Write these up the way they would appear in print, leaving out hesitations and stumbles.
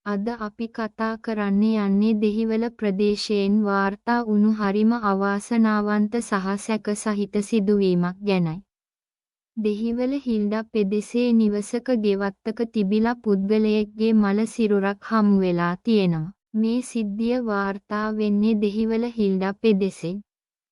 අද අපි කතා කරන්න යන්නේ දෙහිවල ප්‍රදේශයෙන් වාර්තා වුණු හරිම අවාසනාවන්ත සහ සැක සහිත සිදුවීමක් ගැනයි. දෙහිවල හිල්ඩා පෙදෙසේ නිවසක ගෙවත්තක තිබිලා පුද්ගලයෙක්ගේ මල සිරුරක් හමු වෙලා තියෙනවා. මේ සිද්ධිය වාර්තා වෙන්නේ දෙහිවල හිල්ඩා පෙදෙසෙන්.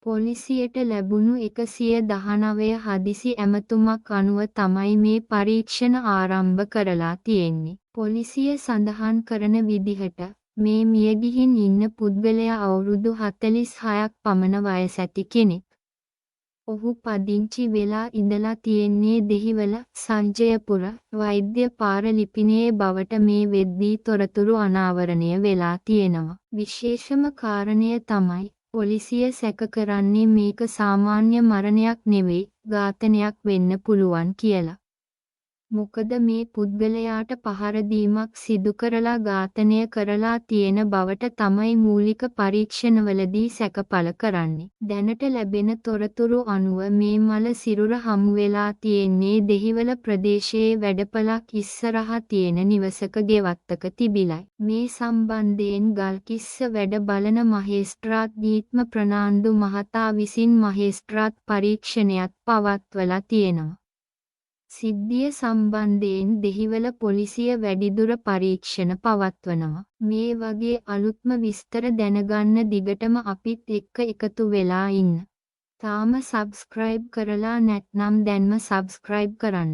පොලිසියට ලැබුණු 119 හදිසි ඇමතුමක් අනුව තමයි මේ පරීක්ෂණ ආරම්භ කරලා තියෙන්නේ. පොලිසිය සඳහන් කරන විදිහට මේ මියගිහින් ඉන්න පුද්ගලයා අවුරුදු 46ක් පමණ වයස ඇති කෙනෙක්. ඔහු පදිංචි වෙලා ඉඳලා තියෙන්නේ දෙහිවල සංජයපුර වෛද්‍ය පාර ලිපිණයේ බවට මේ වෙද්දී තොරතුරු අනාවරණය වෙලා තියෙනවා. විශේෂම කාරණය තමයි පොලිසිය සැක කරන්නේ මේක සාමාන්‍ය මරණයක් නෙවෙයි ඝාතනයක් වෙන්න පුළුවන් කියලා. මොකද මේ පුද්ගලයාට පහර දීමක් සිදු කරලා ඝාතනය කරලා තියෙන බවට තමයි මූලික පරීක්ෂණවලදී සැකපල කරන්නේ. දැනට ලැබෙන තොරතුරු අනුව මේ මල සිරුර හමු වෙලා තියෙන්නේ දෙහිවල ප්‍රදේශයේ වැඩපළක් ඉස්සරහා තියෙන නිවසක ගෙවත්තක තිබිලයි. මේ සම්බන්ධයෙන් ගල්කිස්ස වැඩ බලන මහේස්ත්‍රාත් දීත්ම ප්‍රනාන්දු මහතා විසින් මහේස්ත්‍රාත් පරීක්ෂණයක් පවත්වලා තියෙනවා. සිද්ධිය සම්බන්ධයෙන් දෙහිවල පොලිසිය වැඩිදුර පරීක්ෂණ පවත්වනවා. මේ වගේ අලුත්ම විස්තර දැනගන්න දිගටම අපිත් එක්ක එකතු වෙලා ඉන්න. තාම සබ්ස්ක්‍රයිබ් කරලා නැත්නම් දැන්ම සබ්ස්ක්‍රයිබ් කරන්න.